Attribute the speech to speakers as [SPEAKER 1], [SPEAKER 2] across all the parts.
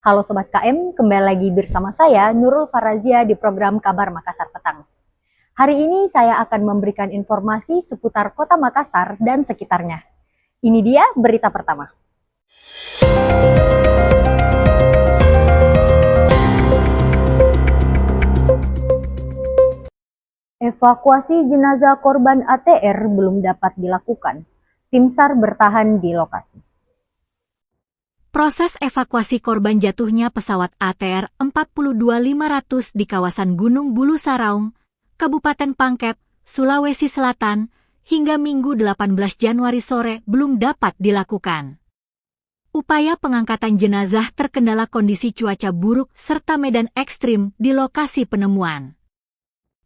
[SPEAKER 1] Halo Sobat KM, kembali lagi bersama saya Nurul Farazia di program Kabar Makassar Petang. Hari ini saya akan memberikan informasi seputar Kota Makassar dan sekitarnya. Ini dia berita pertama. Evakuasi jenazah korban ATR belum dapat dilakukan. Tim SAR bertahan di lokasi.
[SPEAKER 2] Proses evakuasi korban jatuhnya pesawat ATR 42500 di kawasan Gunung Bulu Saraung, Kabupaten Pangkep, Sulawesi Selatan, hingga Minggu 18 Januari sore belum dapat dilakukan. Upaya pengangkatan jenazah terkendala kondisi cuaca buruk serta medan ekstrim di lokasi penemuan.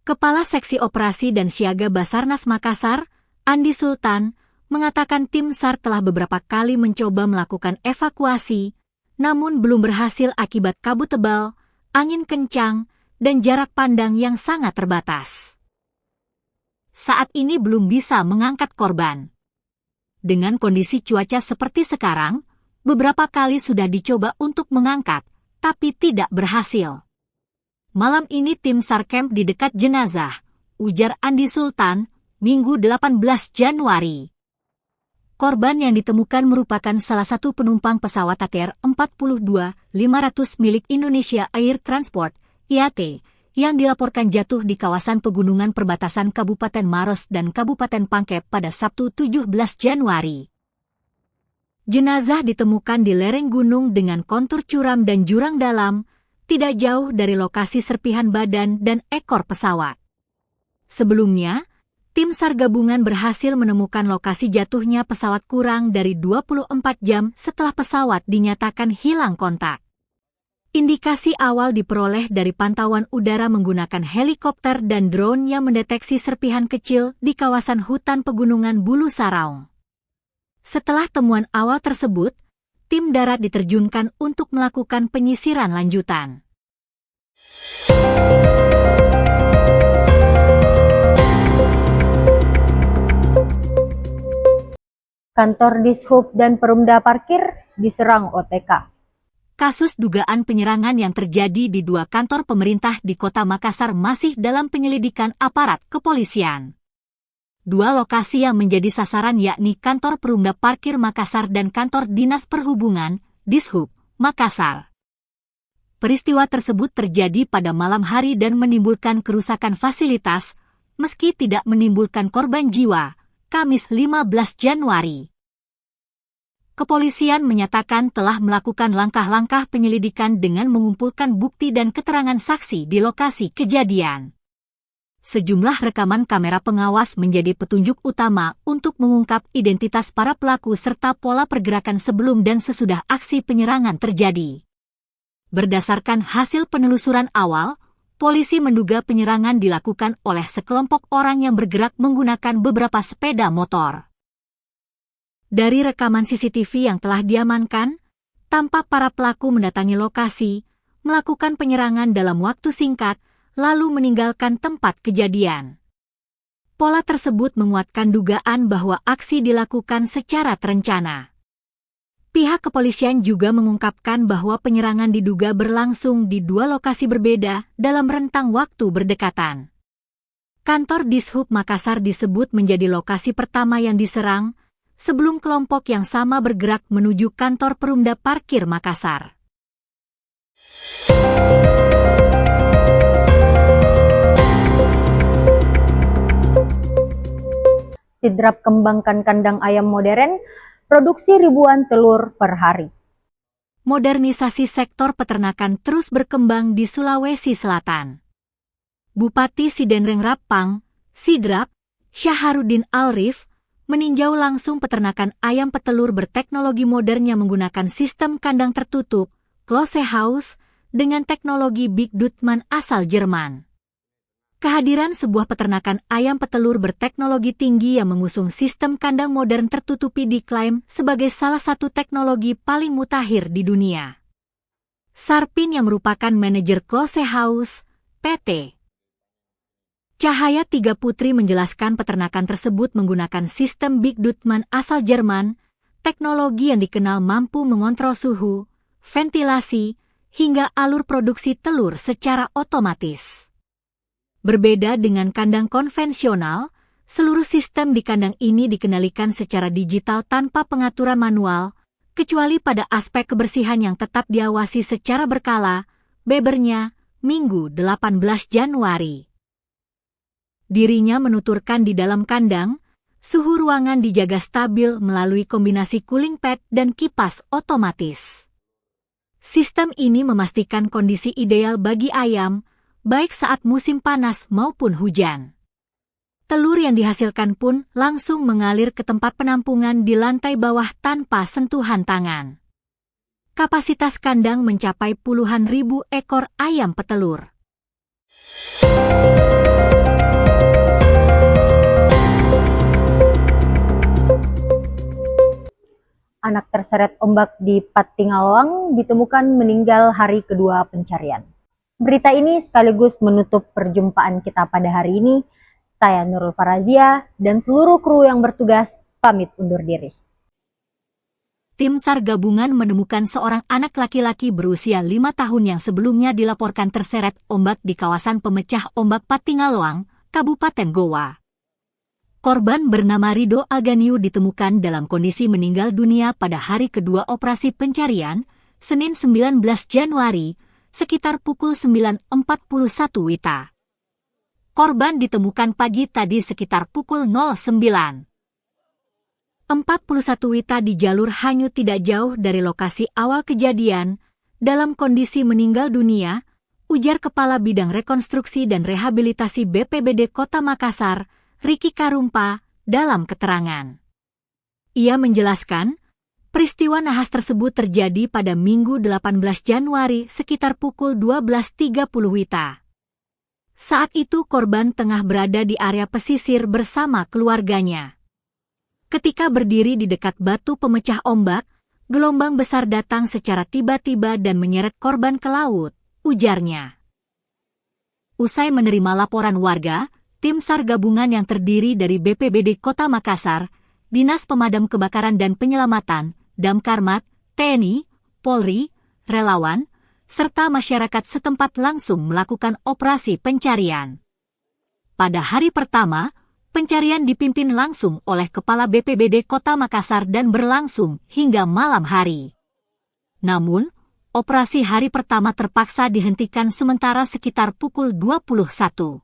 [SPEAKER 2] Kepala Seksi Operasi dan Siaga Basarnas Makassar, Andi Sultan, mengatakan tim SAR telah beberapa kali mencoba melakukan evakuasi, namun belum berhasil akibat kabut tebal, angin kencang, dan jarak pandang yang sangat terbatas. Saat ini belum bisa mengangkat korban. Dengan kondisi cuaca seperti sekarang, beberapa kali sudah dicoba untuk mengangkat, tapi tidak berhasil. Malam ini tim SAR camp di dekat jenazah, ujar Andi Sultan, Minggu 18 Januari. Korban yang ditemukan merupakan salah satu penumpang pesawat ATR 42500 milik Indonesia Air Transport, IAT, yang dilaporkan jatuh di kawasan pegunungan perbatasan Kabupaten Maros dan Kabupaten Pangkep pada Sabtu 17 Januari. Jenazah ditemukan di lereng gunung dengan kontur curam dan jurang dalam, tidak jauh dari lokasi serpihan badan dan ekor pesawat. Sebelumnya, tim SAR gabungan berhasil menemukan lokasi jatuhnya pesawat kurang dari 24 jam setelah pesawat dinyatakan hilang kontak. Indikasi awal diperoleh dari pantauan udara menggunakan helikopter dan drone yang mendeteksi serpihan kecil di kawasan hutan pegunungan Bulu Saraung. Setelah temuan awal tersebut, tim darat diterjunkan untuk melakukan penyisiran lanjutan.
[SPEAKER 1] Kantor Dishub dan Perumda Parkir diserang OTK.
[SPEAKER 2] Kasus dugaan penyerangan yang terjadi di dua kantor pemerintah di Kota Makassar masih dalam penyelidikan aparat kepolisian. Dua lokasi yang menjadi sasaran yakni Kantor Perumda Parkir Makassar dan Kantor Dinas Perhubungan, Dishub, Makassar. Peristiwa tersebut terjadi pada malam hari dan menimbulkan kerusakan fasilitas, meski tidak menimbulkan korban jiwa, Kamis 15 Januari. Kepolisian menyatakan telah melakukan langkah-langkah penyelidikan dengan mengumpulkan bukti dan keterangan saksi di lokasi kejadian. Sejumlah rekaman kamera pengawas menjadi petunjuk utama untuk mengungkap identitas para pelaku serta pola pergerakan sebelum dan sesudah aksi penyerangan terjadi. Berdasarkan hasil penelusuran awal, polisi menduga penyerangan dilakukan oleh sekelompok orang yang bergerak menggunakan beberapa sepeda motor. Dari rekaman CCTV yang telah diamankan, tampak para pelaku mendatangi lokasi, melakukan penyerangan dalam waktu singkat, lalu meninggalkan tempat kejadian. Pola tersebut menguatkan dugaan bahwa aksi dilakukan secara terencana. Pihak kepolisian juga mengungkapkan bahwa penyerangan diduga berlangsung di dua lokasi berbeda dalam rentang waktu berdekatan. Kantor Dishub Makassar disebut menjadi lokasi pertama yang diserang, sebelum kelompok yang sama bergerak menuju Kantor Perumda Parkir Makassar.
[SPEAKER 1] Sidrap kembangkan kandang ayam modern, produksi ribuan telur per hari.
[SPEAKER 2] Modernisasi sektor peternakan terus berkembang di Sulawesi Selatan. Bupati Sidenreng Rapang, Sidrap, Syaharudin Alrif, meninjau langsung peternakan ayam petelur berteknologi modern yang menggunakan sistem kandang tertutup, closed house, dengan teknologi Big Dutman asal Jerman. Kehadiran sebuah peternakan ayam petelur berteknologi tinggi yang mengusung sistem kandang modern tertutupi diklaim sebagai salah satu teknologi paling mutakhir di dunia. Sarpin yang merupakan manajer Close House, PT Cahaya Tiga Putri menjelaskan peternakan tersebut menggunakan sistem Big Dutman asal Jerman, teknologi yang dikenal mampu mengontrol suhu, ventilasi, hingga alur produksi telur secara otomatis. Berbeda dengan kandang konvensional, seluruh sistem di kandang ini dikendalikan secara digital tanpa pengaturan manual, kecuali pada aspek kebersihan yang tetap diawasi secara berkala, bebernya, Minggu 18 Januari. Dirinya menuturkan di dalam kandang, suhu ruangan dijaga stabil melalui kombinasi cooling pad dan kipas otomatis. Sistem ini memastikan kondisi ideal bagi ayam, baik saat musim panas maupun hujan. Telur yang dihasilkan pun langsung mengalir ke tempat penampungan di lantai bawah tanpa sentuhan tangan. Kapasitas kandang mencapai puluhan ribu ekor ayam petelur.
[SPEAKER 1] Anak terseret ombak di Pattingaloang ditemukan meninggal hari kedua pencarian. Berita ini sekaligus menutup perjumpaan kita pada hari ini. Saya Nurul Farazia dan seluruh kru yang bertugas pamit undur diri.
[SPEAKER 2] Tim SAR gabungan menemukan seorang anak laki-laki berusia 5 tahun yang sebelumnya dilaporkan terseret ombak di kawasan pemecah ombak Pattingaloang, Kabupaten Goa. Korban bernama Rido Aganiu ditemukan dalam kondisi meninggal dunia pada hari kedua operasi pencarian, Senin 19 Januari, sekitar pukul 9.41 WITA. Korban ditemukan pagi tadi sekitar pukul 09.41 WITA di jalur Hanyu tidak jauh dari lokasi awal kejadian, dalam kondisi meninggal dunia, ujar Kepala Bidang Rekonstruksi dan Rehabilitasi BPBD Kota Makassar, Riki Karumpa, dalam keterangan. Ia menjelaskan, peristiwa nahas tersebut terjadi pada Minggu 18 Januari sekitar pukul 12.30 WITA. Saat itu korban tengah berada di area pesisir bersama keluarganya. Ketika berdiri di dekat batu pemecah ombak, gelombang besar datang secara tiba-tiba dan menyeret korban ke laut, ujarnya. Usai menerima laporan warga, Tim SAR gabungan yang terdiri dari BPBD Kota Makassar, Dinas Pemadam Kebakaran dan Penyelamatan, Damkarmat, TNI, Polri, relawan, serta masyarakat setempat langsung melakukan operasi pencarian. Pada hari pertama, pencarian dipimpin langsung oleh Kepala BPBD Kota Makassar dan berlangsung hingga malam hari. Namun, operasi hari pertama terpaksa dihentikan sementara sekitar pukul 21.